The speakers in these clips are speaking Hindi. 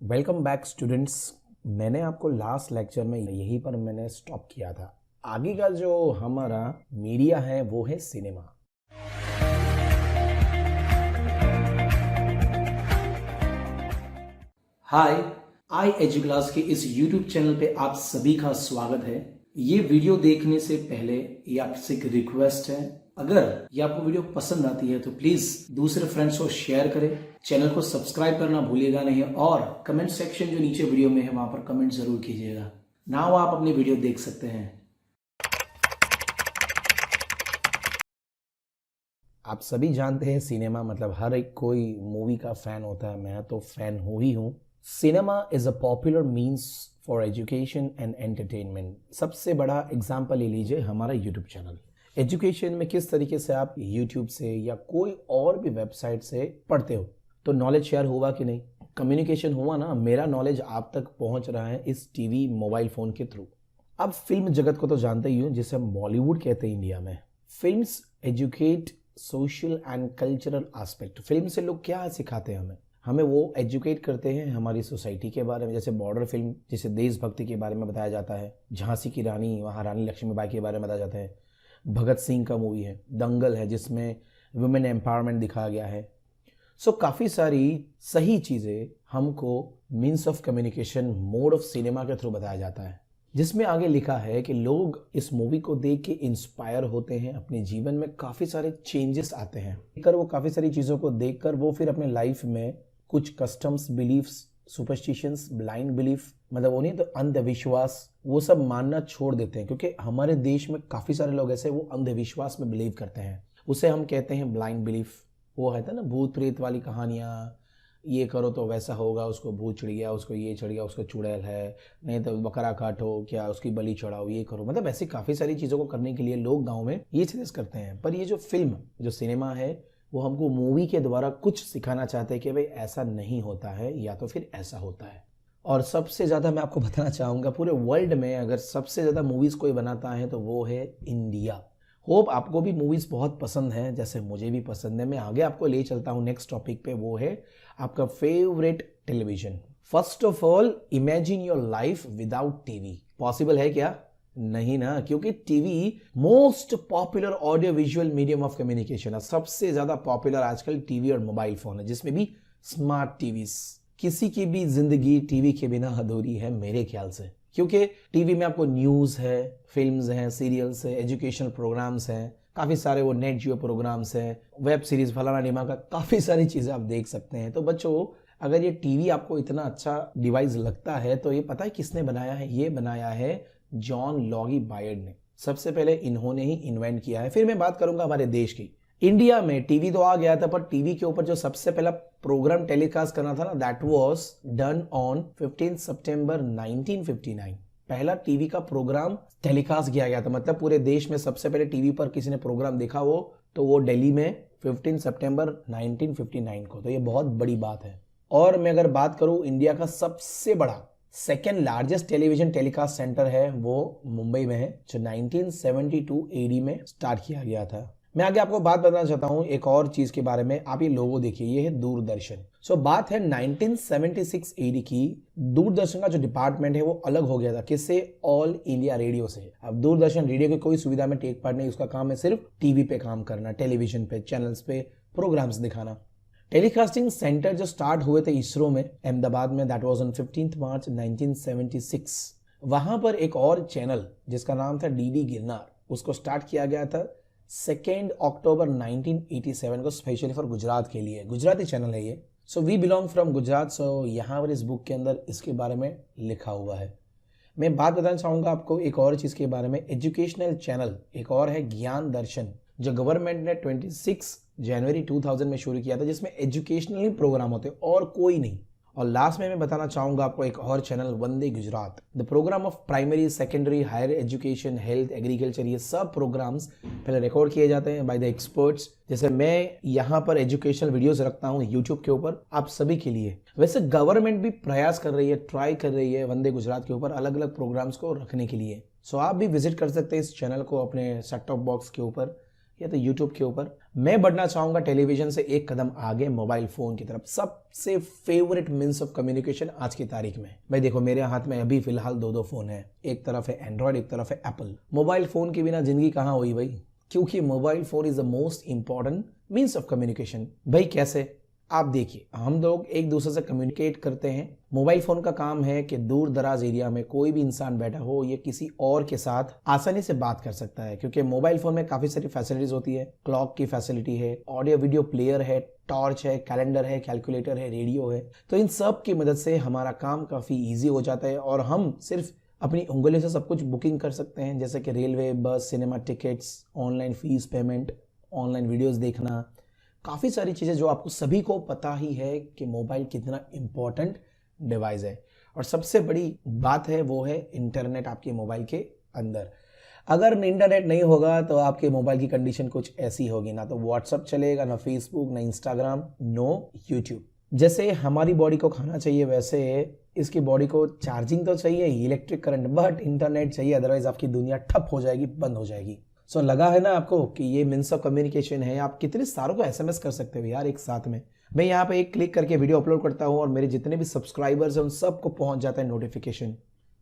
Welcome back students. मैंने आपको लास्ट लेक्चर में यहीं पर मैंने स्टॉप किया था। आगे का जो हमारा मीडिया है वो है सिनेमा। हाय, आई एजू क्लास के इस यूट्यूब चैनल पे आप सभी का स्वागत है। ये वीडियो देखने से पहले ये आपसे एक रिक्वेस्ट है, अगर ये आपको वीडियो पसंद आती है तो प्लीज दूसरे फ्रेंड्स को शेयर करें, चैनल को सब्सक्राइब करना भूलिएगा नहीं और कमेंट सेक्शन जो नीचे वीडियो में है वहां पर कमेंट जरूर कीजिएगा। नाउ आप अपनी वीडियो देख सकते हैं। आप सभी जानते हैं सिनेमा मतलब हर एक कोई मूवी का फैन होता है। मैं तो फैन हूं ही हूं। Cinema is a popular means for education and entertainment. सबसे बड़ा एग्जाम्पल ले लीजिए हमारा यूट्यूब चैनल। एजुकेशन में किस तरीके से आप यूट्यूब से या कोई और भी वेबसाइट से पढ़ते हो तो नॉलेज शेयर हुआ कि नहीं, कम्युनिकेशन हुआ ना। मेरा नॉलेज आप तक पहुंच रहा है इस टीवी मोबाइल फोन के थ्रू। अब फिल्म जगत को तो जानते ही हो, जिसे हम बॉलीवुड कहते हैं इंडिया में। Films educate social and cultural aspect. Film से लोग क्या सिखाते हैं हमें वो एजुकेट करते हैं हमारी सोसाइटी के बारे में। जैसे बॉर्डर फिल्म, जिसे देशभक्ति के बारे में बताया जाता है। झांसी की रानी, वहाँ रानी लक्ष्मीबाई के बारे में बताया जाता है। भगत सिंह का मूवी है, दंगल है जिसमें वुमेन एम्पावरमेंट दिखाया गया है। सो काफ़ी सारी सही चीज़ें हमको means of communication mode of cinema के थ्रू बताया जाता है, जिसमें आगे लिखा है कि लोग इस मूवी को देख के इंस्पायर होते हैं, अपने जीवन में काफ़ी सारे चेंजेस आते हैं। देखकर वो काफ़ी सारी चीज़ों को देखकर वो फिर अपने लाइफ में कुछ customs, beliefs, superstitions, blind belief मतलब वो नहीं तो अंधविश्वास, वो सब मानना छोड़ देते हैं। क्योंकि हमारे देश में काफ़ी सारे लोग ऐसे वो अंधविश्वास में बिलीव करते हैं। उसे हम कहते हैं ब्लाइंड बिलीफ। वो है ना भूत प्रेत वाली कहानियाँ, ये करो तो वैसा होगा, उसको भूत चढ़ गया, उसको ये चढ़ गया, उसको चुड़ैल है, नहीं तो बकरा काटो, क्या उसकी बलि चढ़ाओ, ये करो। मतलब ऐसी काफ़ी सारी चीज़ों को करने के लिए लोग गांव में ये चीज़ें करते हैं। पर ये जो फिल्म, जो सिनेमा है, वो हमको मूवी के द्वारा कुछ सिखाना चाहते हैं कि भाई ऐसा नहीं होता है या तो फिर ऐसा होता है। और सबसे ज़्यादा मैं आपको बताना चाहूँगा, पूरे वर्ल्ड में अगर सबसे ज़्यादा मूवीज़ कोई बनाता है तो वो है इंडिया। होप आपको भी मूवीज़ बहुत पसंद है, जैसे मुझे भी पसंद है। मैं आगे आपको ले चलता हूँ नेक्स्ट टॉपिक पे, वो है आपका favourite television. First of all, imagine your life without TV. Possible है क्या? नहीं ना, क्योंकि TV most popular audio visual medium of communication है। सबसे ज्यादा पॉपुलर आजकल टीवी और मोबाइल फोन है, जिसमें भी स्मार्ट टीवी। किसी की भी जिंदगी टीवी के बिना अधूरी है मेरे ख्याल से, क्योंकि टीवी में आपको न्यूज़ है, फिल्म्स हैं, सीरियल्स है, एजुकेशनल प्रोग्राम्स हैं, काफ़ी सारे वो नेट जियो प्रोग्राम्स हैं, वेब सीरीज फलाना डिमाका, काफ़ी सारी चीज़ें आप देख सकते हैं। तो बच्चों, अगर ये टीवी आपको इतना अच्छा डिवाइस लगता है तो ये पता है किसने बनाया है? ये बनाया है जॉन लॉगी बायर्ड ने। सबसे पहले इन्होंने ही इन्वेंट किया है। फिर मैं बात करूंगा हमारे देश की। इंडिया में टीवी तो आ गया था, पर टीवी के ऊपर जो सबसे पहला प्रोग्राम टेलीकास्ट करना था ना, दैट वाज डन ऑन 15 सितंबर 1959। पहला टीवी का प्रोग्राम टेलीकास्ट किया गया था, मतलब पूरे देश में सबसे पहले टीवी पर किसी ने प्रोग्राम देखा हो तो वो दिल्ली में 15 सितंबर 1959 को। तो ये बहुत बड़ी बात है। और मैं अगर बात करूं, इंडिया का सबसे बड़ा second largest television telecast centre है वो मुंबई में है, जो 1972 एडी में स्टार्ट किया गया था। मैं आगे आपको बात बताना चाहता हूं एक और चीज के बारे में। आप ये लोगो देखिए, ये है दूरदर्शन। सो बात है 1976 एडी की। दूरदर्शन का जो डिपार्टमेंट है वो अलग हो गया था, किससे? ऑल इंडिया रेडियो से। अब दूरदर्शन रेडियो की कोई सुविधा में टेक पार्ट नहीं, उसका काम है सिर्फ टीवी पे काम करना, टेलीविजन पे, चैनल्स पे प्रोग्राम्स दिखाना। टेलीकास्टिंग सेंटर जो स्टार्ट हुए थे इसरो में, अहमदाबाद में, दैट वाज ऑन 15 मार्च 1976। वहां पर एक और चैनल जिसका नाम था डीडी गिरनार, उसको स्टार्ट किया गया था 2 अक्टूबर 1987 को, स्पेशली फॉर गुजरात के लिए। गुजराती चैनल है ये। So we belong from Gujarat. So यहाँ पर इस बुक के अंदर इसके बारे में लिखा हुआ है। मैं बात बताना चाहूंगा आपको एक और चीज के बारे में। एजुकेशनल चैनल एक और है ज्ञान दर्शन, जो गवर्नमेंट ने 26 जनवरी 2000 में शुरू किया था, जिसमें एजुकेशनल ही प्रोग्राम होते और कोई नहीं। और लास्ट में मैं बताना चाहूंगा आपको एक और channel, Vande Gujarat. The programme of primary, secondary, higher education, health, agriculture, ये सब प्रोग्राम्स पहले रिकॉर्ड किए जाते हैं बाय द एक्सपर्ट्स। जैसे मैं यहाँ पर एजुकेशनल वीडियोस रखता हूँ यूट्यूब के ऊपर आप सभी के लिए, वैसे गवर्नमेंट भी प्रयास कर रही है, ट्राई कर रही है वंदे गुजरात के ऊपर अलग अलग प्रोग्राम्स को रखने के लिए। सो आप भी विजिट कर सकते हैं इस चैनल को अपने सेट टॉप बॉक्स के ऊपर या तो यूट्यूब के ऊपर। मैं बढ़ना चाहूंगा टेलीविजन से एक कदम आगे मोबाइल फोन की तरफ। सबसे फेवरेट मीन्स ऑफ कम्युनिकेशन आज की तारीख में। भाई देखो मेरे हाथ में अभी फिलहाल दो फोन है, एक तरफ है एंड्रॉयड, एक तरफ है एप्पल। मोबाइल फोन के बिना जिंदगी कहाँ हुई भाई, क्योंकि mobile phone is the most important means of communication. भाई कैसे, आप देखिए हम लोग एक दूसरे से कम्युनिकेट करते हैं। मोबाइल फोन का काम है कि दूर दराज एरिया में कोई भी इंसान बैठा हो ये किसी और के साथ आसानी से बात कर सकता है, क्योंकि मोबाइल फोन में काफी सारी फैसिलिटीज होती है। क्लॉक की फैसिलिटी है, ऑडियो वीडियो प्लेयर है, टॉर्च है, कैलेंडर है, कैलकुलेटर है, रेडियो है। तो इन सब की मदद से हमारा काम काफी ईजी हो जाता है और हम सिर्फ अपनी उंगली से सब कुछ बुकिंग कर सकते हैं, जैसे कि रेलवे, बस, cinema tickets, online fees payment, online videos देखना, काफ़ी सारी चीज़ें जो आपको सभी को पता ही है कि मोबाइल कितना इम्पोर्टेंट डिवाइस है। और सबसे बड़ी बात है वो है इंटरनेट आपके मोबाइल के अंदर। अगर इंटरनेट नहीं होगा तो आपके मोबाइल की कंडीशन कुछ ऐसी होगी, ना तो व्हाट्सअप चलेगा, ना फेसबुक, ना इंस्टाग्राम, नो यूट्यूब। जैसे हमारी बॉडी को खाना चाहिए वैसे इसकी बॉडी को चार्जिंग तो चाहिए, इलेक्ट्रिक करंट, बट इंटरनेट चाहिए, अदरवाइज आपकी दुनिया ठप हो जाएगी, बंद हो जाएगी। सो लगा है ना आपको कि ये मीन्स ऑफ कम्युनिकेशन है। आप कितने सारों को एसएमएस कर सकते हो यार एक साथ में। मैं यहाँ पे एक क्लिक करके वीडियो अपलोड करता हूँ और मेरे जितने भी सब्सक्राइबर्स हैं उन सबको पहुंच जाता है नोटिफिकेशन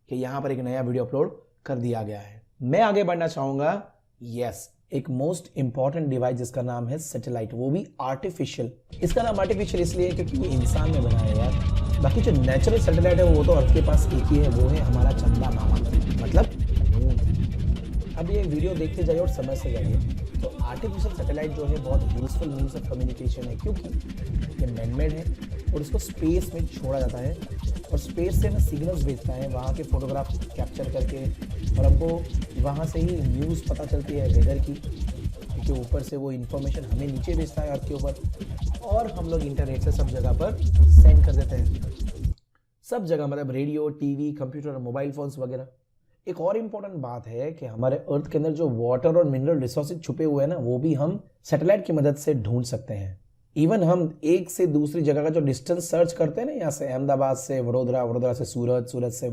कि यहाँ पर एक नया वीडियो अपलोड कर दिया गया है। मैं आगे बढ़ना चाहूंगा। यस, एक मोस्ट इंपॉर्टेंट डिवाइस जिसका नाम है सैटेलाइट, वो भी आर्टिफिशियल। इसका नाम आर्टिफिशियल इसलिए है क्योंकि ये इंसान ने बनाया है यार। बाकी जो नेचुरल सैटेलाइट है वो तो अर्थ के पास एक ही है, वो है हमारा चंदा मामा, मतलब अब ये वीडियो देखते जाइए और समझ से जाइए। तो आर्टिफिशियल सैटेलाइट जो है बहुत यूजफुल मीन्स ऑफ कम्युनिकेशन है, क्योंकि ये मैनमेड है और इसको स्पेस में छोड़ा जाता है और स्पेस से ना सिग्नल्स भेजता है, वहाँ के फोटोग्राफ कैप्चर करके, और हमको वहाँ से ही न्यूज़ पता चलती है वेदर की, क्योंकि ऊपर से वो इन्फॉर्मेशन हमें नीचे भेजता है अर्थ के ऊपर, और हम लोग इंटरनेट से सब जगह पर सेंड कर देते हैं। सब जगह मतलब radio, TV, computer, mobile phones वगैरह। एक और इम्पोर्टेंट बात है कि हमारे अर्थ के अंदर जो वाटर और मिनरल रिसोर्सेज छुपे हुए हैं ना, वो भी हम सैटेलाइट की मदद से ढूंढ सकते हैं। इवन हम एक से दूसरी जगह का जो डिस्टेंस सर्च करते हैं ना, यहाँ से अहमदाबाद से वडोदरा, वडोदरा से सूरत, सूरत से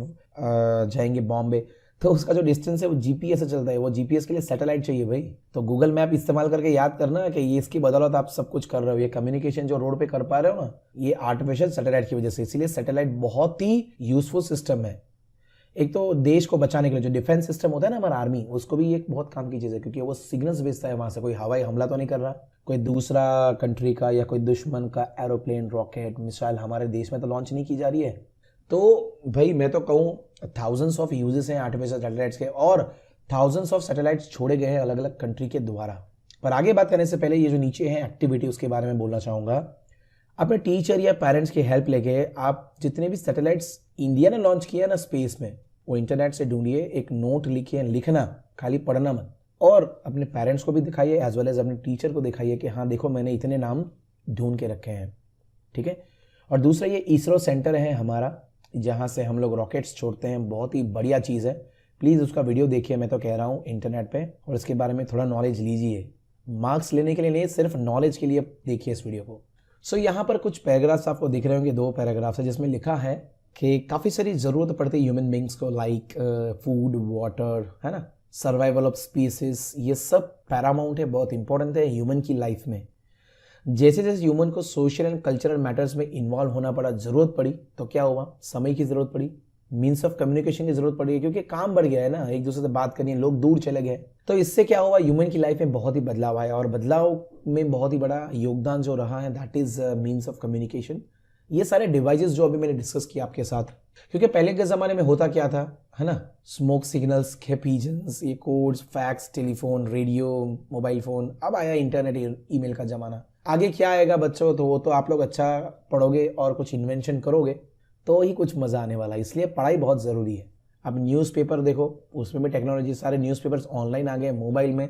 जाएंगे बॉम्बे, तो उसका जो डिस्टेंस है वो जीपीएस से चलता है। वो जीपीएस के लिए सैटेलाइट चाहिए भाई। तो गूगल मैप इस्तेमाल करके याद करना कि ये इसकी बदौलत आप सब कुछ कर रहे हो। ये कम्युनिकेशन जो रोड पे कर पा रहे हो ना, ये आर्टिफिशियल सैटेलाइट की वजह से। इसीलिए सैटेलाइट बहुत ही यूजफुल सिस्टम है। एक तो देश को बचाने के लिए जो डिफेंस सिस्टम होता है ना हमारा आर्मी, उसको भी एक बहुत काम की चीज़ है, क्योंकि वो सिग्नल्स भेजता है वहाँ से। कोई हवाई हमला तो नहीं कर रहा, कोई दूसरा कंट्री का या कोई दुश्मन का एरोप्लेन, रॉकेट, मिसाइल हमारे देश में तो लॉन्च नहीं की जा रही है। तो भाई मैं तो कहूँ थाउजेंड्स ऑफ यूजेस हैं आर्टिफिशियल सैटेलाइट्स के, और थाउजेंड्स ऑफ सैटेलाइट्स छोड़े गए हैं अलग अलग कंट्री के द्वारा। पर आगे बात करने से पहले ये जो नीचे है एक्टिविटी, उसके बारे में बोलना चाहूँगा। अपने टीचर या पेरेंट्स की हेल्प लेके आप जितने भी सैटेलाइट्स इंडिया ने लॉन्च किया ना स्पेस में, वो इंटरनेट से ढूंढिए, एक नोट लिखिए, लिखना, खाली पढ़ना मत, और अपने पेरेंट्स को भी दिखाइए एज वेल एज अपने टीचर को दिखाइए कि हाँ देखो मैंने इतने नाम ढूंढ के रखे हैं, ठीक है। और दूसरा ये इसरो सेंटर है हमारा, जहाँ से हम लोग रॉकेट्स छोड़ते हैं, बहुत ही बढ़िया चीज़ है। प्लीज़ उसका वीडियो देखिए, मैं तो कह रहा हूँ इंटरनेट पे, और इसके बारे में थोड़ा नॉलेज लीजिए। मार्क्स लेने के लिए नहीं, सिर्फ नॉलेज के लिए देखिए इस वीडियो को। सो यहाँ पर कुछ पैराग्राफ्स आपको दिख रहे होंगे, 2 पैराग्राफ्स है, जिसमें लिखा है कि काफ़ी सारी ज़रूरत पड़ती है ह्यूमन बींग्स को, लाइक फूड, वाटर, है ना, सर्वाइवल ऑफ स्पीसीज, ये सब पैरामाउंट है, बहुत इंपॉर्टेंट है ह्यूमन की लाइफ में। जैसे जैसे ह्यूमन को सोशल एंड कल्चरल मैटर्स में इन्वॉल्व होना पड़ा, ज़रूरत पड़ी, तो क्या हुआ, समय की ज़रूरत पड़ी, मीन्स ऑफ कम्युनिकेशन की ज़रूरत पड़ी है, क्योंकि काम बढ़ गया है ना, एक दूसरे से बात करनी है, लोग दूर चले गए। तो इससे क्या हुआ, ह्यूमन की लाइफ में बहुत ही बदलाव आया, और बदलाव में बहुत ही बड़ा योगदान जो रहा है that is means of communication. ये सारे डिवाइसेस जो अभी मैंने डिस्कस किया आपके साथ, क्योंकि पहले के ज़माने में होता क्या था, है ना, स्मोक सिग्नल्स, पिजन्स, ये codes, fax, telephone, radio, mobile phone, अब आया इंटरनेट, ईमेल का ज़माना। आगे क्या आएगा बच्चों, तो वो तो आप लोग अच्छा पढ़ोगे और कुछ इन्वेंशन करोगे तो ही कुछ मज़ा आने वाला है। इसलिए पढ़ाई बहुत ज़रूरी है। अब न्यूज़पेपर देखो, उसमें भी टेक्नोलॉजी, सारे न्यूज़पेपर्स ऑनलाइन आ गए मोबाइल में।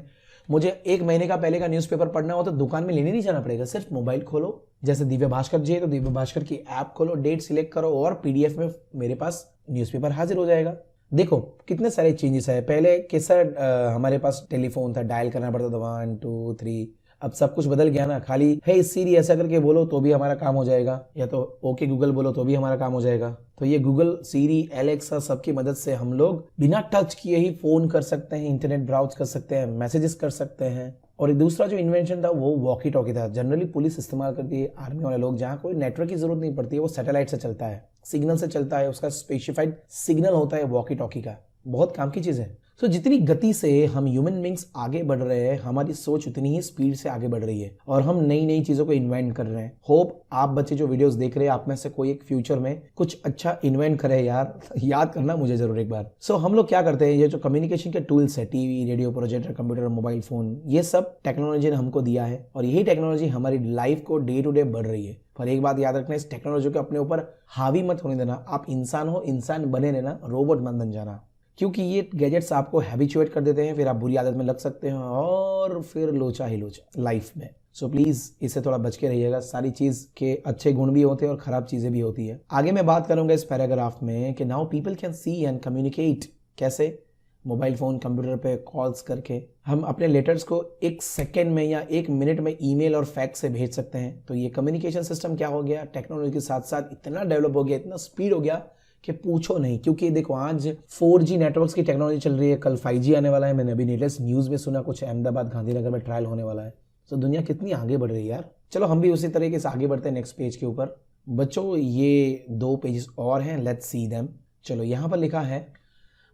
मुझे 1 महीने का पहले का न्यूज़पेपर पढ़ना हो तो दुकान में लेने नहीं जाना पड़ेगा, सिर्फ मोबाइल खोलो, जैसे दिव्य भास्कर जी है तो दिव्य भास्कर की ऐप खोलो, डेट सिलेक्ट करो और पीडीएफ में मेरे पास न्यूज़पेपर हाजिर हो जाएगा। देखो कितने सारे चेंजेस है। पहले कैसा हमारे पास टेलीफोन था, डायल करना पड़ता था 1 2 3, अब सब कुछ बदल गया ना। खाली हे सीरी ऐसा करके बोलो तो भी हमारा काम हो जाएगा, या तो ओके गूगल बोलो तो भी हमारा काम हो जाएगा। तो ये गूगल, सीरी, एलेक्सा सबकी मदद से हम लोग बिना टच किए ही फ़ोन कर सकते हैं, इंटरनेट ब्राउज कर सकते हैं, मैसेजेस कर सकते हैं, और दूसरा जो इन्वेंशन था वो वॉकी टॉकी था। जनरली पुलिस इस्तेमाल करती है, आर्मी वाले लोग, जहाँ कोई नेटवर्क की जरूरत नहीं पड़ती है, वो सैटेलाइट से चलता है, सिग्नल से चलता है, उसका स्पेसिफाइड सिग्नल होता है वॉकी टॉकी का। बहुत काम की चीज है। तो जितनी गति से हम ह्यूमन बींग्स आगे बढ़ रहे हैं, हमारी सोच उतनी ही स्पीड से आगे बढ़ रही है और हम नई नई चीजों को इन्वेंट कर रहे हैं। होप आप बच्चे जो वीडियोस देख रहे हैं, आप में से कोई एक फ्यूचर में कुछ अच्छा इन्वेंट करे यार। याद करना मुझे जरूर एक बार। सो हम लोग क्या करते हैं, ये जो कम्युनिकेशन के टूल्स है, TV, radio, projector, computer, mobile phone, ये सब टेक्नोलॉजी ने हमको दिया है और यही टेक्नोलॉजी हमारी लाइफ को डे टू डे बढ़ रही है। पर एक बात याद रखना, इस टेक्नोलॉजी को अपने ऊपर हावी मत होने देना। आप इंसान हो, इंसान बने रहना, रोबोट मत बन जाना, क्योंकि ये गैजेट्स आपको हैबिचुएट कर देते हैं, फिर आप बुरी आदत में लग सकते हैं और फिर लोचा ही लोचा लाइफ में। सो प्लीज इससे थोड़ा बच के रहिएगा। सारी चीज के अच्छे गुण भी होते हैं और खराब चीजें भी होती है। आगे मैं बात करूंगा इस पैराग्राफ में कि now people can see and communicate. कैसे? मोबाइल फोन, कंप्यूटर पे कॉल्स करके हम अपने लेटर्स को 1 सेकेंड में या 1 मिनट में ईमेल और फैक्स से भेज सकते हैं। तो ये कम्युनिकेशन सिस्टम क्या हो गया, टेक्नोलॉजी के साथ साथ इतना डेवलप हो गया, इतना स्पीड हो गया कि पूछो नहीं। क्योंकि देखो आज 4G नेटवर्क्स की टेक्नोलॉजी चल रही है, कल 5G आने वाला है। मैंने अभी लेटेस्ट न्यूज़ में सुना कुछ अहमदाबाद, गांधीनगर में ट्रायल होने वाला है। तो दुनिया कितनी आगे बढ़ रही है यार। चलो हम भी उसी तरीके से आगे बढ़ते हैं नेक्स्ट पेज के ऊपर। बच्चों ये 2 पेजेस और हैं, लेट्स सी देम। चलो यहाँ पर लिखा है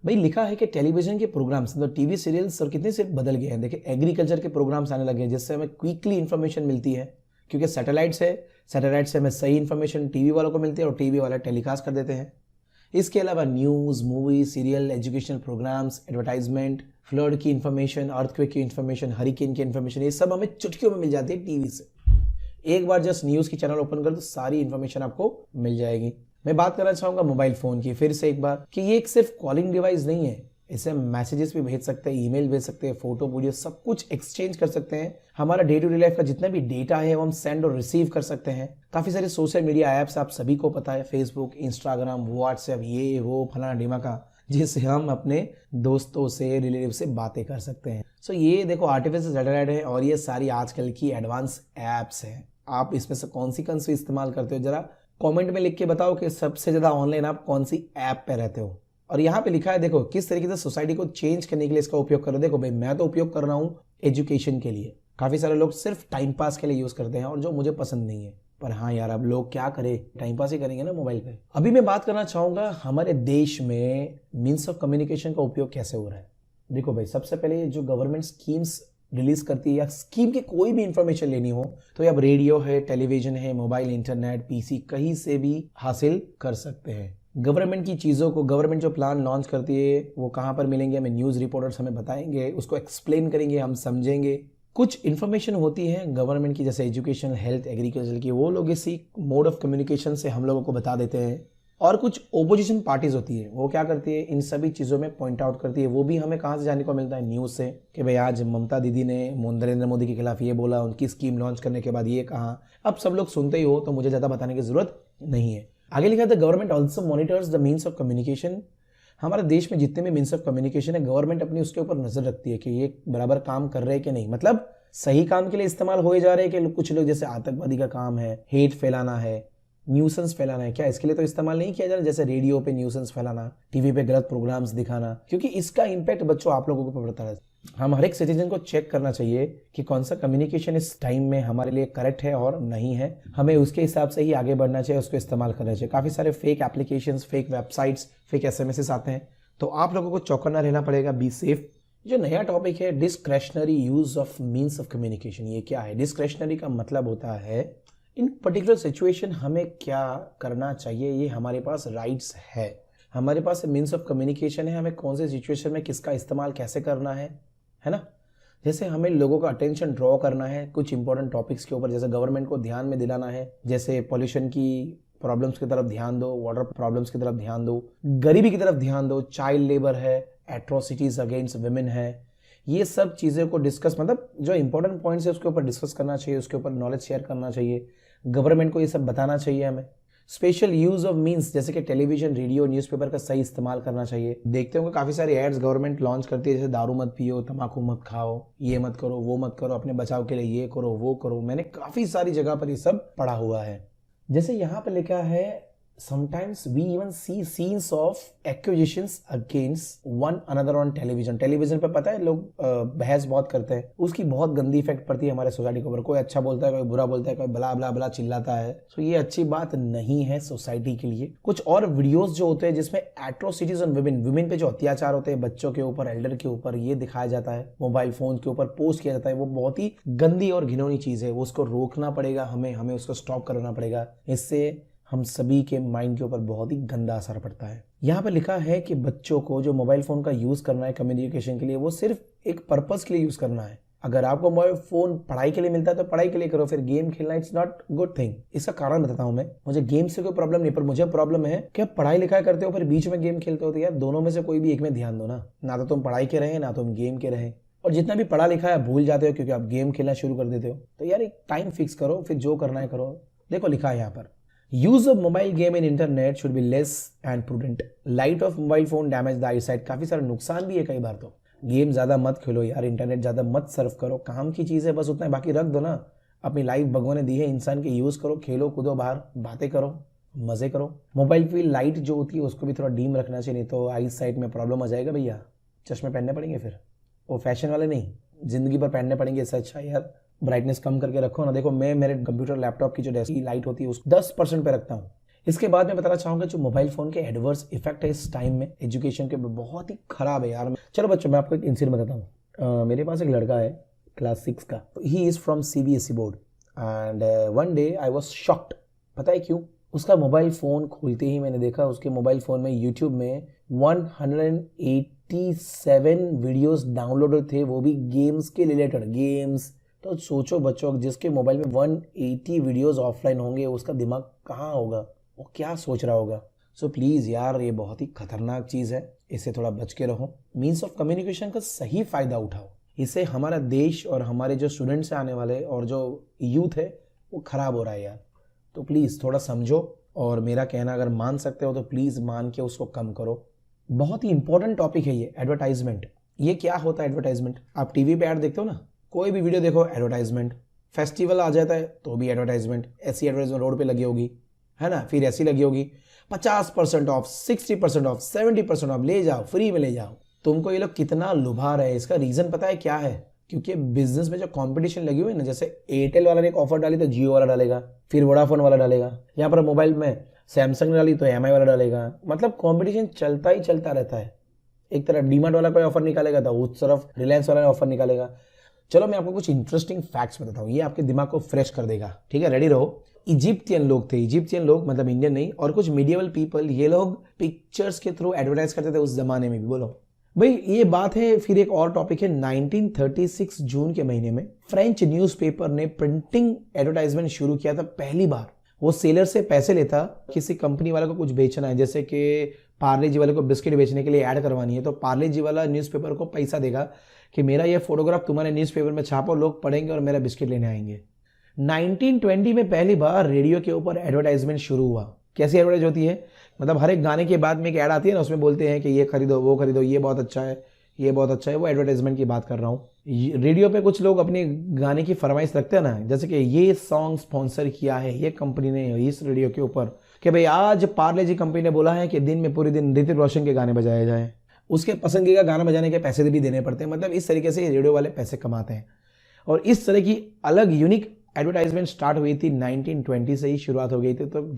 भाई, लिखा है कि टेलीविजन के प्रोग्राम्स, मतलब टीवी सीरियल्स और कितने से बदल गए हैं। देखिए एग्रीकल्चर के प्रोग्राम्स आने लगे हैं जिससे हमें क्विकली इन्फॉर्मेशन मिलती है, क्योंकि सैटेलाइट से हमें सही इन्फॉर्मेशन टीवी वालों को मिलती है और टीवी वाले टेलीकास्ट कर देते हैं। इसके अलावा news, movie, serial, educational programmes, advertisement, flood की इन्फॉर्मेशन, अर्थक्वेक की इन्फॉर्मेशन, हरिकेन की इन्फॉर्मेशन, ये सब हमें चुटकियों में मिल जाती है टीवी से। एक बार जस्ट न्यूज़ की चैनल ओपन कर तो सारी इन्फॉर्मेशन आपको मिल जाएगी। मैं बात करना चाहूँगा मोबाइल फ़ोन की फिर से एक बार, कि ये एक सिर्फ कॉलिंग डिवाइस नहीं है। इससे हम मैसेजेस भी भेज सकते हैं, ईमेल भेज सकते हैं, फोटो, वीडियो सब कुछ एक्सचेंज कर सकते हैं। हमारा डे टू डे लाइफ का जितना भी डेटा है वो हम सेंड और रिसीव कर सकते हैं। काफ़ी सारे सोशल मीडिया ऐप्स आप सभी को पता है, फेसबुक, इंस्टाग्राम, व्हाट्सएप, ये वो फलाना ढिमाका, जिससे हम अपने दोस्तों से, रिलेटिव से बातें कर सकते हैं। सो ये देखो आर्टिफिशियल इंटेलिजेंस है और ये सारी आजकल की एडवांस ऐप्स हैं। आप इसमें से कौन सी इस्तेमाल करते हो, जरा कमेंट में लिख के बताओ कि सबसे ज़्यादा ऑनलाइन आप कौन सी ऐप पे रहते हो। और यहाँ पे लिखा है देखो किस तरीके से सोसाइटी को चेंज करने के लिए इसका उपयोग करो। देखो भाई, मैं तो उपयोग कर रहा हूँ एजुकेशन के लिए, काफ़ी सारे लोग सिर्फ टाइम पास के लिए यूज़ करते हैं और जो मुझे पसंद नहीं है। पर हाँ यार, अब लोग क्या करें, टाइम पास ही करेंगे ना मोबाइल पे। अभी मैं बात करना चाहूँगा हमारे देश में मीन्स ऑफ कम्युनिकेशन का उपयोग कैसे हो रहा है। देखो भाई, सबसे पहले जो गवर्नमेंट स्कीम्स रिलीज करती है या स्कीम की कोई भी इंफॉर्मेशन लेनी हो तो ये अब रेडियो है, टेलीविजन है, मोबाइल, इंटरनेट, पीसी, कहीं से भी हासिल कर सकते हैं। गवर्नमेंट की चीज़ों को, गवर्नमेंट जो प्लान लॉन्च करती है वो कहाँ पर मिलेंगे, हमें न्यूज़ रिपोर्टर्स हमें बताएंगे, उसको एक्सप्लेन करेंगे, हम समझेंगे। कुछ इन्फॉर्मेशन होती है गवर्नमेंट की, जैसे एजुकेशन, हेल्थ, एग्रीकल्चर की, वो लोग इसी मोड ऑफ कम्युनिकेशन से हम लोगों को बता देते हैं। और कुछ ओपोजिशन पार्टीज होती है, वो क्या करती है, इन सभी चीज़ों में पॉइंट आउट करती है। वो भी हमें कहाँ से जानने को मिलता है, न्यूज़ से, कि भाई आज ममता दीदी ने नरेंद्र मोदी के खिलाफ ये बोला, उनकी स्कीम लॉन्च करने के बाद ये कहा। अब सब लोग सुनते ही हो तो मुझे ज़्यादा बताने की जरूरत नहीं है। आगे लिखा था government also monitors the means of communication. हमारे देश में जितने भी मीन्स ऑफ कम्युनिकेशन है, गवर्नमेंट अपनी उसके ऊपर नजर रखती है कि ये बराबर काम कर रहे हैं कि नहीं, मतलब सही काम के लिए इस्तेमाल हो जा रहे हैं कि कुछ लोग, जैसे आतंकवादी का काम है, हेट फैलाना है, न्यूसेंस फैलाना है, क्या इसके लिए तो इस्तेमाल नहीं किया जा रहा, जैसे रेडियो पे न्यूसेंस फैलाना, टीवी पे गलत प्रोग्राम्स दिखाना, क्योंकि इसका इंपैक्ट बच्चों आप लोगों को पड़ता है। हम हर एक सिटीजन को चेक करना चाहिए कि कौन सा कम्युनिकेशन इस टाइम में हमारे लिए करेक्ट है और नहीं है। हमें उसके हिसाब से ही आगे बढ़ना चाहिए, उसको इस्तेमाल करना चाहिए। काफ़ी सारे fake applications, fake websites, fake SMS आते हैं, तो आप लोगों को चौकन्ना रहना पड़ेगा। Be safe. जो नया टॉपिक है discretionary use of means of communication, ये क्या है? डिस्क्रेशनरी का मतलब होता है इन पर्टिकुलर सिचुएशन हमें क्या करना चाहिए, ये हमारे पास राइट्स है, हमारे पास मीन्स ऑफ कम्युनिकेशन है, हमें कौन से सिचुएशन में किसका इस्तेमाल कैसे करना है ना। जैसे हमें लोगों का अटेंशन ड्रॉ करना है कुछ इंपॉर्टेंट टॉपिक्स के ऊपर, जैसे गवर्नमेंट को ध्यान में दिलाना है, जैसे पॉल्यूशन की प्रॉब्लम्स की तरफ ध्यान दो, वाटर प्रॉब्लम्स की तरफ ध्यान दो, गरीबी की तरफ ध्यान दो, चाइल्ड लेबर है, एट्रोसिटीज अगेंस्ट वुमेन है, ये सब चीज़ों को डिस्कस, मतलब जो इंपॉर्टेंट पॉइंट्स है उसके ऊपर डिस्कस करना चाहिए, उसके ऊपर नॉलेज शेयर करना चाहिए, गवर्नमेंट को ये सब बताना चाहिए हमें। स्पेशल यूज ऑफ मीन्स जैसे कि टेलीविजन, रेडियो, न्यूज़पेपर का सही इस्तेमाल करना चाहिए। देखते होंगे काफ़ी सारे एड्स गवर्नमेंट लॉन्च करती है, जैसे दारू मत पियो, तंबाकू मत खाओ, ये मत करो, वो मत करो, अपने बचाव के लिए ये करो, वो करो। मैंने काफ़ी सारी जगह पर ये सब पढ़ा हुआ है। जैसे यहाँ पर लिखा है Sometimes we even see scenes of accusations against one another on television. Television पे पता है लोग बहस बहुत करते हैं, उसकी बहुत गंदी इफेक्ट पड़ती है हमारे सोसाइटी के ऊपर. कोई अच्छा बोलता है, कोई बुरा बोलता है, कोई बला बला बला चिल्लाता है. तो ये अच्छी बात नहीं है सोसाइटी के लिए. कुछ और वीडियोस जो होते हैं जिसमें एट्रोसिटीज ऑन वुमेन पे जो अत्याचार होते हैं बच्चों के ऊपर, एल्डर के ऊपर, ये दिखाया जाता है, मोबाइल फोन के ऊपर पोस्ट किया जाता है, वो बहुत ही गंदी और घिनौनी चीज है. वो उसको रोकना पड़ेगा, हमें उसको स्टॉप करना पड़ेगा. इससे हम सभी के माइंड के ऊपर बहुत ही गंदा असर पड़ता है. यहाँ पर लिखा है कि बच्चों को जो मोबाइल फोन का यूज करना है कम्युनिकेशन के लिए, वो सिर्फ एक पर्पस के लिए यूज करना है. अगर आपको मोबाइल फोन पढ़ाई के लिए मिलता है तो पढ़ाई के लिए करो, फिर गेम खेलना इट्स नॉट गुड थिंग. इसका कारण बताता हूं मैं. मुझे गेम से कोई प्रॉब्लम नहीं, पर मुझे प्रॉब्लम है कि आप पढ़ाई लिखाई करते हो फिर बीच में गेम खेलते हो. तो यार दोनों में से कोई भी एक में ध्यान दो ना तो तुम पढ़ाई के रहे ना तुम गेम के रहे. और जितना भी पढ़ा लिखा है भूल जाते हो क्योंकि आप गेम खेलना शुरू कर देते हो. तो यार एक टाइम फिक्स करो, फिर जो करना है करो. देखो लिखा है यहाँ पर, use of mobile game in internet should be less and prudent. Light of mobile phone damage the eyesight. काफी सारे नुकसान भी है कई बार. तो गेम ज्यादा मत खेलो यार, इंटरनेट ज्यादा मत सर्व करो. काम की चीज है बस उतना, बाकी रख दो ना. अपनी लाइफ भगवान ने दी है इंसान के, यूज करो, खेलो कूदो, बाहर बातें करो, मजे करो. मोबाइल की लाइट जो होती है उसको भी थोड़ा डीम रखना चाहिए, नहीं तो आई साइट में प्रॉब्लम आ जाएगा भैया. चश्मे पहनने पड़ेंगे फिर, वो फैशन वाले नहीं, जिंदगी भर पहनने पड़ेंगे. इससे अच्छा यार ब्राइटनेस कम करके रखो ना. देखो मैं मेरे कंप्यूटर लैपटॉप की जो डेस्क की लाइट होती है उसको 10% पे रखता हूँ. इसके बाद मैं बताना चाहूंगा जो मोबाइल फोन के एडवर्स इफेक्ट है इस टाइम में एजुकेशन के बहुत ही खराब है यार. चलो बच्चों मैं आपको एक इंसिडेंट बताता हूँ. मेरे पास एक लड़का है क्लास 6 का. He is from CBSE board and one day I was shocked. पता है क्यों? उसका मोबाइल फोन खोलते ही मैंने देखा उसके मोबाइल फोन में यूट्यूब में 187 वीडियोस डाउनलोडेड थे, वो भी गेम्स के रिलेटेड गेम्स. तो सोचो बच्चों, जिसके मोबाइल में 180 वीडियोस ऑफलाइन होंगे उसका दिमाग कहाँ होगा, वो क्या सोच रहा होगा. सो प्लीज़ यार ये बहुत ही खतरनाक चीज़ है, इससे थोड़ा बच के रहो. मीन्स ऑफ कम्युनिकेशन का सही फायदा उठाओ. इससे हमारा देश और हमारे जो स्टूडेंट्स आने वाले और जो यूथ है वो खराब हो रहा है यार. तो प्लीज़ थोड़ा समझो, और मेरा कहना अगर मान सकते हो तो प्लीज़ मान के उसको कम करो. बहुत ही इंपॉर्टेंट टॉपिक है ये एडवर्टाइजमेंट. ये क्या होता है एडवर्टाइजमेंट? आप टीवी पे ऐड देखते हो ना, कोई भी वीडियो देखो एडवर्टाइजमेंट. फेस्टिवल आ जाता है तो भी एडवर्टाइजमेंट. ऐसी एडवर्टाइजमेंट रोड पे लगी होगी है ना, फिर ऐसी लगी होगी 50% ऑफ, 60% ऑफ, 70% ऑफ, ले जाओ फ्री में ले जाओ. तुमको ये लोग कितना लुभा रहे हैं, इसका रीजन पता है क्या है? क्योंकि बिजनेस में जो कंपटीशन लगी हुई है ना, जैसे एयरटेल वाला ने एक ऑफर डाली तो जियो वाला डालेगा, फिर वोडाफोन वाला डालेगा. यहाँ पर मोबाइल में सैमसंग ने डाली तो MI वाला डालेगा. मतलब कंपटीशन चलता ही चलता रहता है. एक तरफ डीमार्ट वाला कोई ऑफर निकालेगा तो उस तरफ रिलायंस वाला ऑफर निकालेगा. चलो मैं आपको कुछ इंटरेस्टिंग फैक्ट्स बताता हूँ, ये आपके दिमाग को फ्रेश कर देगा. ठीक है, रेडी रहो. इजिप्टियन लोग थे, इजिप्टियन लोग मतलब इंडियन नहीं, और कुछ मीडिएवल पीपल, ये लोग पिक्चर्स के थ्रू एडवर्टाइज करते थे उस जमाने में भी. बोलो भाई ये बात है. फिर एक और टॉपिक है, 1936 जून के महीने में फ्रेंच न्यूज़पेपर ने प्रिंटिंग एडवर्टाइजमेंट शुरू किया था पहली बार. वो सेलर से पैसे लेता, किसी कंपनी वाले को कुछ बेचना है, जैसे कि पार्ले जी वाले को बिस्किट बेचने के लिए ऐड करवानी है, तो पार्ले जी वाला न्यूज़पेपर को पैसा देगा कि मेरा ये फोटोग्राफ तुम्हारे न्यूज़पेपर में छापो, लोग पढ़ेंगे और मेरा बिस्किट लेने आएंगे. 1920 में पहली बार रेडियो के ऊपर एडवर्टाइजमेंट शुरू हुआ. कैसी एडवर्टाइज होती है? मतलब हर एक गाने के बाद में एक ऐड आती है ना, उसमें बोलते हैं कि ये खरीदो, वो खरीदो, ये बहुत अच्छा है, ये बहुत अच्छा है. वो एडवर्टाइजमेंट की बात कर रहा हूँ. रेडियो पे कुछ लोग अपने गाने की फरमाइश रखते हैं ना, जैसे कि ये सॉन्ग स्पॉन्सर किया है ये कंपनी ने इस रेडियो के ऊपर, कि भाई आज पार्ले जी कंपनी ने बोला है कि दिन में पूरे दिन ऋतिक रोशन के गाने बजाए जाए. उसके पसंदीदा गाना बजाने के पैसे भी देने पड़ते हैं. मतलब इस तरीके से रेडियो वाले पैसे कमाते हैं. और इस तरह की अलग यूनिक एडवर्टाइजमेंट स्टार्ट हुई थी 1920 से ही शुरुआत हो गई थी. तो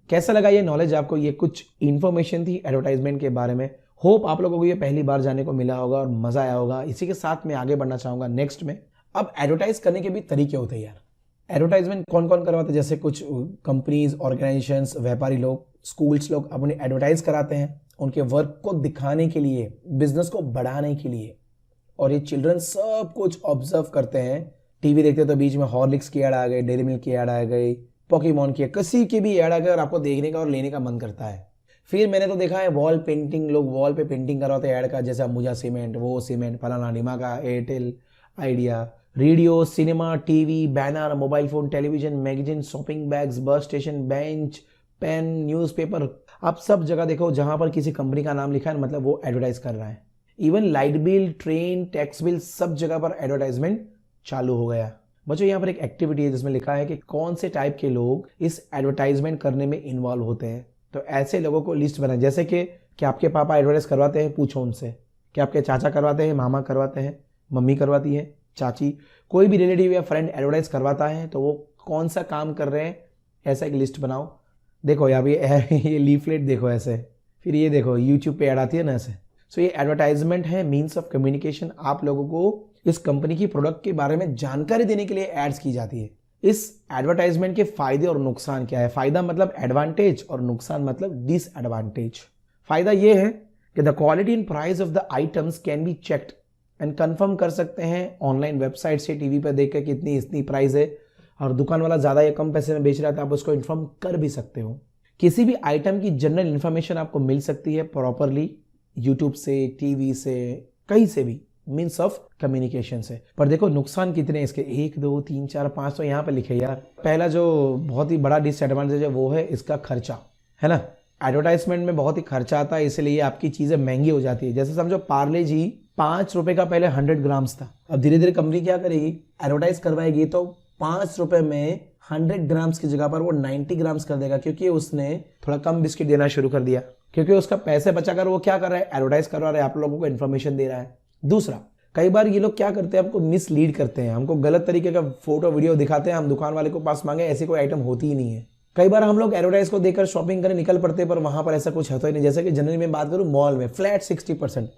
कैसा लगा ये नॉलेज आपको? ये कुछ इन्फॉर्मेशन थी एडवर्टाइजमेंट के बारे में. होप आप लोगों को ये पहली बार जाने को मिला होगा और मजा आया होगा. इसी के साथ मैं आगे बढ़ना चाहूंगा नेक्स्ट में. अब एडवर्टाइज करने के भी तरीके होते हैं यार. एडवर्टाइजमेंट कौन कौन करवाते हैं? जैसे कुछ कंपनीज, ऑर्गेनाइजेशंस, व्यापारी लोग, स्कूल्स लोग अपने एडवर्टाइज कराते हैं उनके वर्क को दिखाने के लिए, बिजनेस को बढ़ाने के लिए. और ये चिल्ड्रन सब कुछ ऑब्जर्व करते हैं. टीवी देखते तो बीच में हॉर्लिक्स की ऐड आ गई, डेयरी मिल्क की ऐड आ गई, पॉकीमॉन की, किसी की भी ऐड आ गई और आपको देखने का और लेने का मन करता है. फिर मैंने तो देखा है वॉल पेंटिंग, लोग वॉल पे पेंटिंग करवाते हैं ऐड का, जैसे अंबुजा सीमेंट, वो सीमेंट, फलाना डिमा का, Airtel, Idea. Radio, cinema, TV, banner, mobile phone, television, magazine, shopping bags, bus station, bench, pen, newspaper, आप सब जगह देखो जहां पर किसी कंपनी का नाम लिखा है मतलब वो एडवर्टाइज कर रहा है. Even light bill, train, tax bill, सब जगह पर एडवर्टाइजमेंट चालू हो गया. बच्चों यहाँ पर एक एक्टिविटी है जिसमें लिखा है कि कौन से टाइप के लोग इस एडवर्टाइजमेंट करने में इन्वॉल्व होते हैं. तो ऐसे लोगों को लिस्ट बनाए, जैसे कि क्या आपके पापा एडवर्टाइज करवाते हैं, पूछो उनसे। क्या आपके चाचा करवाते हैं, मामा करवाते हैं, मम्मी करवाती है, चाची, कोई भी रिलेटिव या फ्रेंड एडवर्टाइज करवाता है तो वो कौन सा काम कर रहे हैं, ऐसा एक लिस्ट बनाओ। देखो यहाँ भी ये लीफलेट देखो ऐसे, फिर ये देखो यूट्यूब पे ऐड आती है ना ऐसे। सो ये एडवर्टाइजमेंट है, मीन्स ऑफ कम्युनिकेशन। आप लोगों को इस कंपनी की प्रोडक्ट के बारे में जानकारी देने के लिए एड्स की जाती है। इस एडवर्टाइजमेंट के फायदे और नुकसान क्या है? फायदा मतलब एडवांटेज और नुकसान मतलब डिसएडवांटेज। फायदा ये है कि the quality and price of the items can be checked and confirm कर सकते हैं ऑनलाइन वेबसाइट से, टीवी पर देख कर कितनी इतनी प्राइस है और दुकान वाला ज़्यादा या कम पैसे में बेच रहा है तो आप उसको इन्फॉर्म कर भी सकते हो। किसी भी आइटम की जनरल इन्फॉर्मेशन आपको मिल सकती है प्रॉपरली, यूट्यूब से, टीवी से, कहीं से भी, मीन्स ऑफ कम्युनिकेशन से। पर देखो नुकसान कितने इसके, 1 2 3 4 5 तो यहाँ पे लिखे यार। पहला जो बहुत ही बड़ा डिसएडवांटेज है वो है इसका खर्चा, है ना। एडवर्टाइजमेंट में बहुत ही खर्चा आता है, इसलिए आपकी चीज़ें महंगी हो जाती है। जैसे समझो पार्ले जी 5 रुपए का पहले 100 ग्राम्स था, अब धीरे धीरे कंपनी क्या करेगी, एडवर्टाइज करवाएगी तो 5 रुपए में 100 ग्राम्स की जगह पर वो 90 ग्राम्स कर देगा, क्योंकि उसने थोड़ा कम बिस्किट देना शुरू कर दिया, क्योंकि उसका पैसे बचाकर वो क्या कर रहा है, एडवर्टाइज करवा रहा है, आप लोगों को इन्फॉर्मेशन दे रहा है। दूसरा, कई बार ये लोग क्या करते हैं, हमको मिसलीड करते हैं, हमको गलत तरीके का फोटो वीडियो दिखाते हैं, हम दुकान वाले को पास मांगे, ऐसी कोई आइटम होती ही नहीं है। कई बार हम लोग एडवर्टाइज को देखकर शॉपिंग करने निकल पड़ते हैं, पर वहां पर ऐसा कुछ होता ही नहीं। जैसे कि जनरली मैं बात करूं, मॉल में फ्लैट 60%,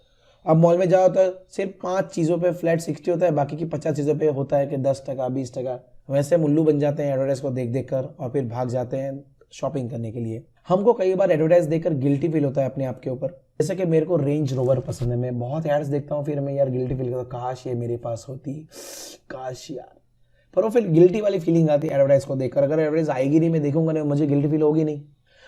अब मॉल में जाओ तो सिर्फ 5 चीज़ों पे फ्लैट 60 होता है, बाकी की 50 चीज़ों पे होता है कि 10% 20%। वैसे मुल्लू बन जाते हैं एडवर्टाइज को देख देख कर और फिर भाग जाते हैं शॉपिंग करने के लिए। हमको कई बार एडवर्टाइज देखकर गिल्टी फील होता है अपने आप के ऊपर। जैसे कि मेरे को रेंज रोवर पसंद है, मैं बहुत एड्स देखता हूँ, फिर मैं यार गिल्टी फील करता हूँ, काश ये मेरे पास होती, काश यार। पर वो फिर गिल्टी वाली फीलिंग आती है एडवर्टाइज को देखकर। अगर एडवर्टाइज आएगी नहीं, मैं देखूंगा नहीं, मुझे गिल्टी फील होगी नहीं।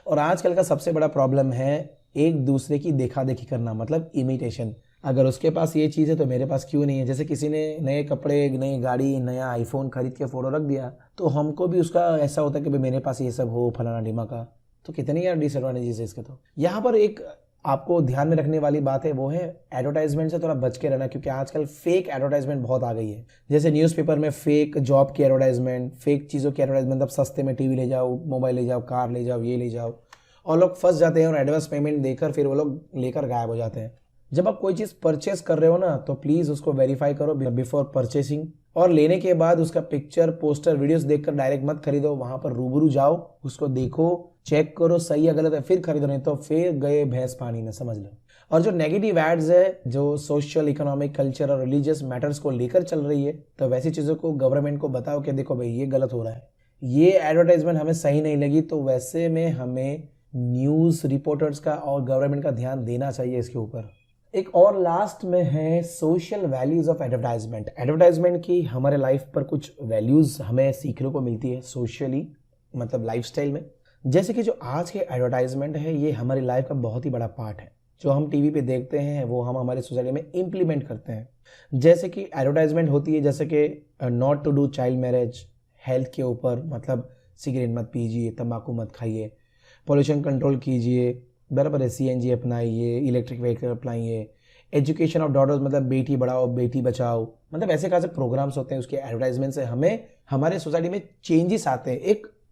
और आजकल का सबसे बड़ा प्रॉब्लम है एक दूसरे की देखा देखी करना, मतलब इमिटेशन। अगर उसके पास ये चीज़ है तो मेरे पास क्यों नहीं है। जैसे किसी ने नए कपड़े, नई गाड़ी, नया आईफोन खरीद के फोटो रख दिया तो हमको भी उसका ऐसा होता है कि भाई मेरे पास ये सब हो, फलाना ढिमा का। तो कितनी यार डिसएडवांटेजेस है इसके। तो यहाँ पर एक आपको ध्यान में रखने वाली बात है, वो है एडवर्टाइजमेंट से थोड़ा बच के रहना, क्योंकि आजकल फेक एडवर्टाइजमेंट बहुत आ गई है। जैसे न्यूज़पेपर में फेक जॉब की एडवर्टाइजमेंट, फेक चीज़ों की एडवर्टाइजमेंट, मतलब सस्ते में टीवी ले जाओ, मोबाइल ले जाओ, कार ले जाओ, ये ले जाओ, और लोग फंस जाते हैं और एडवांस पेमेंट देकर फिर वो लोग लेकर गायब हो जाते हैं। जब आप कोई चीज़ परचेस कर रहे हो ना, तो प्लीज़ उसको वेरीफाई करो बिफोर परचेसिंग, और लेने के बाद उसका पिक्चर, पोस्टर, वीडियोस देखकर डायरेक्ट मत खरीदो। वहां पर रूबरू जाओ, उसको देखो, चेक करो सही है गलत है, फिर खरीदो, नहीं तो फिर गए भैंस पानी में, समझ लो। और जो नेगेटिव एड्स है, जो सोशल, इकोनॉमिक, कल्चर और रिलीजियस मैटर्स को लेकर चल रही है, तो वैसी चीज़ों को गवर्नमेंट को बताओ कि देखो भाई ये गलत हो रहा है, ये एडवर्टाइजमेंट हमें सही नहीं लगी। तो वैसे में हमें न्यूज़ रिपोर्टर्स का और गवर्नमेंट का ध्यान देना चाहिए इसके ऊपर। एक और लास्ट में है social values of advertisement. Advertisement की हमारे लाइफ पर कुछ वैल्यूज हमें सीखने को मिलती है सोशली, मतलब लाइफस्टाइल में। जैसे कि जो आज के एडवर्टाइजमेंट है, ये हमारी लाइफ का बहुत ही बड़ा पार्ट है। जो हम टीवी पे देखते हैं वो हम हमारे सोसाइटी में इम्प्लीमेंट करते हैं। जैसे कि एडवर्टाइजमेंट होती है, जैसे कि not to do child marriage, health के ऊपर, मतलब सिगरेट मत पीजिए, तंबाकू मत खाइए, पोल्यूशन कंट्रोल कीजिए, बराबर है, CNG अपनाइए, इलेक्ट्रिक व्हीकल अपनाइए, एजुकेशन ऑफ डॉटर्स, मतलब बेटी बढ़ाओ बेटी बचाओ, मतलब ऐसे खासे प्रोग्राम्स होते हैं। उसके एडवर्टाइजमेंट से हमें हमारे सोसाइटी में चेंजेस आते हैं।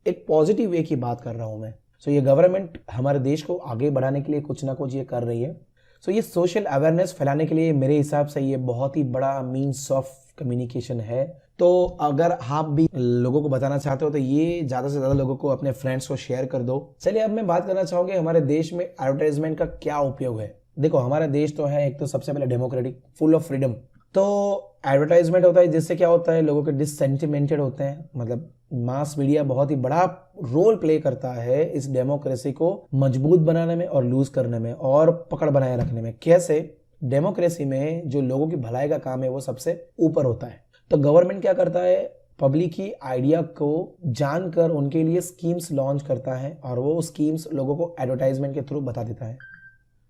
एक पॉजिटिव वे की बात कर रहा हूँ मैं। सो ये गवर्नमेंट हमारे देश को आगे बढ़ाने के लिए कुछ ना कुछ ये कर रही है। सो ये सोशल अवेयरनेस फैलाने के लिए मेरे हिसाब से ये बहुत ही बड़ा मीन्स ऑफ कम्युनिकेशन है। तो अगर आप भी लोगों को बताना चाहते हो तो ये ज़्यादा से ज़्यादा लोगों को, अपने फ्रेंड्स को शेयर कर दो। चलिए अब मैं बात करना चाहूँगी हमारे देश में एडवर्टाइजमेंट का क्या उपयोग है। देखो हमारा देश तो है एक तो सबसे पहले डेमोक्रेटिक, फुल ऑफ फ्रीडम। तो एडवर्टाइजमेंट होता है जिससे क्या होता है, लोगों के डिससेंटिमेंटेड होते हैं, मतलब मास मीडिया बहुत ही बड़ा रोल प्ले करता है इस डेमोक्रेसी को मजबूत बनाने में और लूज करने में और पकड़ बनाए रखने में। कैसे? डेमोक्रेसी में जो लोगों की भलाई का काम है वो सबसे ऊपर होता है। तो गवर्नमेंट क्या करता है, पब्लिक की आइडिया को जानकर उनके लिए स्कीम्स लॉन्च करता है और वो स्कीम्स लोगों को एडवर्टाइजमेंट के थ्रू बता देता है।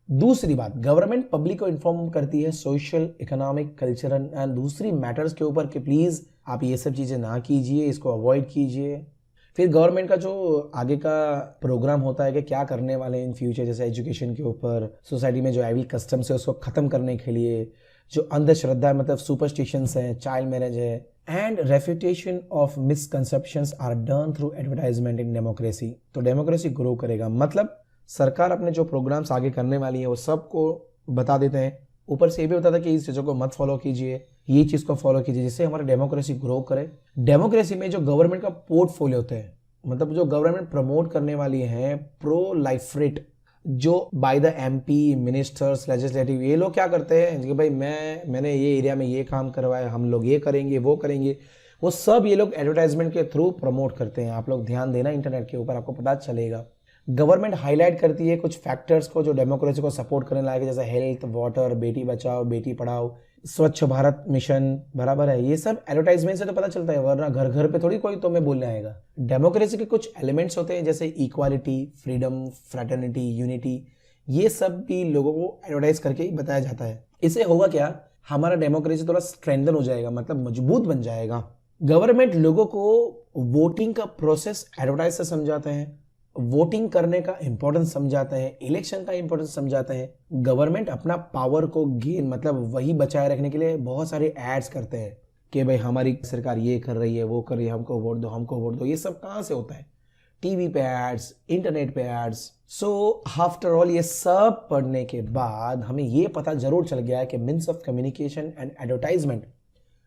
दूसरी बात, गवर्नमेंट पब्लिक को इन्फॉर्म करती है सोशल, इकोनॉमिक, कल्चरल एंड दूसरी मैटर्स के ऊपर कि प्लीज़ आप ये सब चीज़ें ना कीजिए, इसको अवॉइड कीजिए। फिर गवर्नमेंट का जो आगे का प्रोग्राम होता है कि क्या करने वाले इन फ्यूचर, जैसे एजुकेशन के ऊपर, सोसाइटी में जो एविल कस्टम्स है उसको ख़त्म करने के लिए, जो अंधश्रद्धा मतलब सुपरस्टिशंस है, चाइल्ड मैरिज है, and refutation of misconceptions are done through advertisement in democracy. तो डेमोक्रेसी ग्रो करेगा, मतलब सरकार अपने जो प्रोग्राम्स आगे करने वाली है वो सबको बता देते हैं, ऊपर से ये भी बताता है कि इस चीज़ों को मत फॉलो कीजिए, ये चीज़ को फॉलो कीजिए, जिससे हमारा डेमोक्रेसी ग्रो करे। डेमोक्रेसी में जो गवर्नमेंट का पोर्टफोलियो होते हैं, मतलब जो गवर्नमेंट प्रमोट करने वाली है प्रो लाइफ रेट, जो by the MP, ministers, legislative, ये लोग क्या करते हैं कि भाई मैंने ये एरिया में ये काम करवाया, हम लोग ये करेंगे वो करेंगे, वो सब ये लोग एडवर्टाइजमेंट के थ्रू प्रमोट करते हैं। आप लोग ध्यान देना इंटरनेट के ऊपर, आपको पता चलेगा। गवर्नमेंट हाईलाइट करती है कुछ फैक्टर्स को जो डेमोक्रेसी को सपोर्ट करने लायक है, जैसे हेल्थ, वाटर, बेटी बचाओ बेटी पढ़ाओ, स्वच्छ भारत मिशन, बराबर है। ये सब एडवर्टाइजमेंट से तो पता चलता है, वरना घर घर पे थोड़ी कोई तुम्हें बोलने आएगा। डेमोक्रेसी के कुछ एलिमेंट्स होते हैं जैसे इक्वालिटी, फ्रीडम, फ्रेटर्निटी, यूनिटी, ये सब भी लोगों को एडवर्टाइज करके ही बताया जाता है। इससे होगा क्या, हमारा डेमोक्रेसी थोड़ा स्ट्रेंथन हो जाएगा, मतलब मजबूत बन जाएगा। गवर्नमेंट लोगों को वोटिंग का प्रोसेस एडवर्टाइज से समझाते हैं, वोटिंग करने का इंपॉर्टेंस समझाते हैं, इलेक्शन का इंपॉर्टेंस समझाते हैं। गवर्नमेंट अपना पावर को गेन, मतलब वही बचाए रखने के लिए बहुत सारे एड्स करते हैं कि भाई हमारी सरकार ये कर रही है, वो कर रही है, हमको वोट दो, हमको वोट दो। ये सब कहाँ से होता है? टीवी पे एड्स, इंटरनेट पे एड्स। सो आफ्टर ऑल ये सब पढ़ने के बाद हमें ये पता जरूर चल गया है कि means of communication and advertisement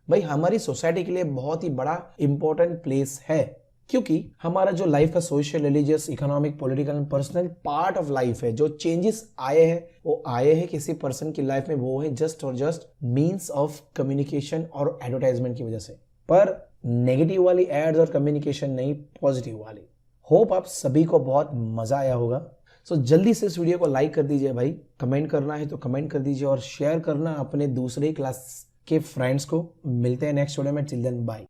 भाई हमारी सोसाइटी के लिए बहुत ही बड़ा इंपॉर्टेंट प्लेस है, क्योंकि हमारा जो लाइफ का social, religious, economic, political and personal part of life है, जो चेंजेस आए हैं वो आए हैं किसी पर्सन की लाइफ में, वो है जस्ट और जस्ट मीन्स ऑफ कम्युनिकेशन और एडवर्टाइजमेंट की वजह से। पर नेगेटिव वाली एड्स और कम्युनिकेशन नहीं, पॉजिटिव वाली। होप आप सभी को बहुत मजा आया होगा। सो जल्दी से इस वीडियो को लाइक कर दीजिए भाई, कमेंट करना है तो कमेंट कर दीजिए और शेयर करना अपने दूसरे क्लास के फ्रेंड्स को। मिलते हैं नेक्स्ट वीडियो में, टिल देन बाय।